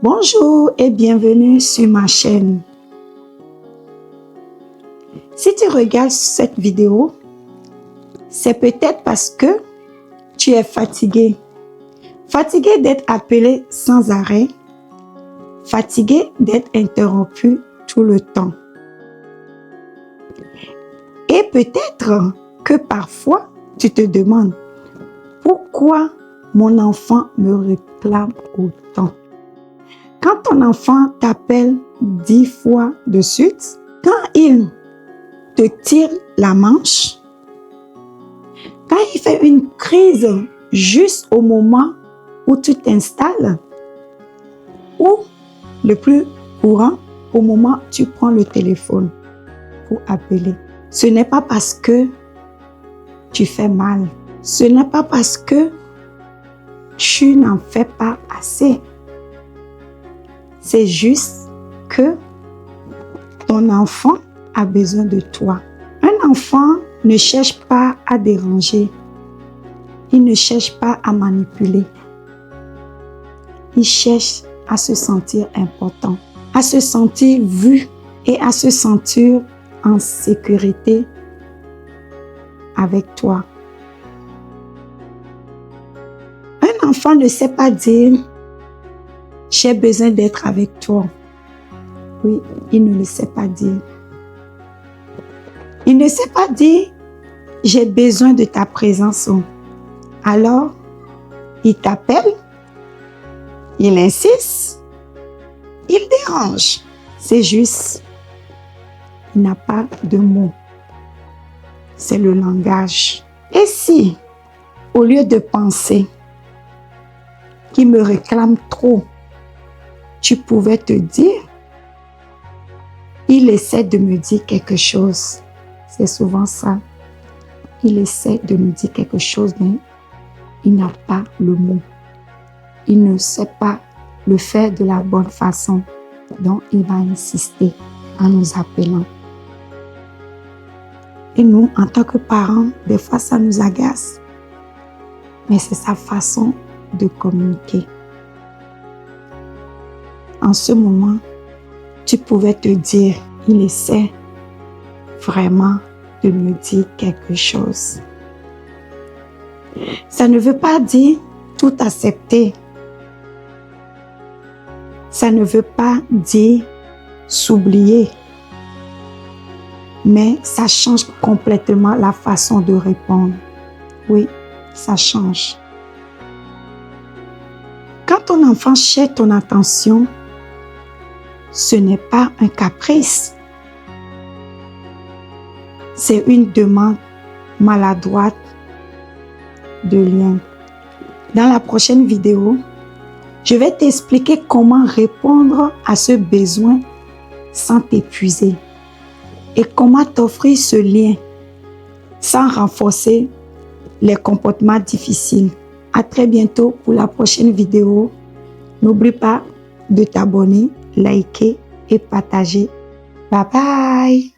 Bonjour et bienvenue sur ma chaîne. Si tu regardes cette vidéo, c'est peut-être parce que tu es fatigué. Fatigué d'être appelé sans arrêt. Fatigué d'être interrompu tout le temps. Et peut-être que parfois, tu te demandes pourquoi mon enfant me réclame autant. Quand ton enfant t'appelle 10 fois de suite, quand il te tire la manche, quand il fait une crise juste au moment où tu t'installes, ou le plus courant, au moment où tu prends le téléphone pour appeler, ce n'est pas parce que tu fais mal, ce n'est pas parce que tu n'en fais pas assez. C'est juste que ton enfant a besoin de toi. Un enfant ne cherche pas à déranger. Il ne cherche pas à manipuler. Il cherche à se sentir important, à se sentir vu et à se sentir en sécurité avec toi. Un enfant ne sait pas dire « j'ai besoin d'être avec toi ». Oui, il ne le sait pas dire. Il ne sait pas dire « j'ai besoin de ta présence ». Alors, il t'appelle, il insiste, il dérange. C'est juste, il n'a pas de mots. C'est le langage. Et si, au lieu de penser qu'il me réclame trop, tu pouvais te dire, il essaie de me dire quelque chose. C'est souvent ça. Il essaie de me dire quelque chose, mais il n'a pas le mot. Il ne sait pas le faire de la bonne façon. Donc, il va insister en nous appelant. Et nous, en tant que parents, des fois, ça nous agace. Mais c'est sa façon de communiquer. En ce moment, tu pouvais te dire, il essaie vraiment de me dire quelque chose. Ça ne veut pas dire tout accepter. Ça ne veut pas dire s'oublier. Mais ça change complètement la façon de répondre. Oui, ça change. Quand ton enfant cherche ton attention, ce n'est pas un caprice. C'est une demande maladroite de lien. Dans la prochaine vidéo, je vais t'expliquer comment répondre à ce besoin sans t'épuiser et comment t'offrir ce lien sans renforcer les comportements difficiles. À très bientôt pour la prochaine vidéo. N'oublie pas de t'abonner, liker et partager. Bye bye!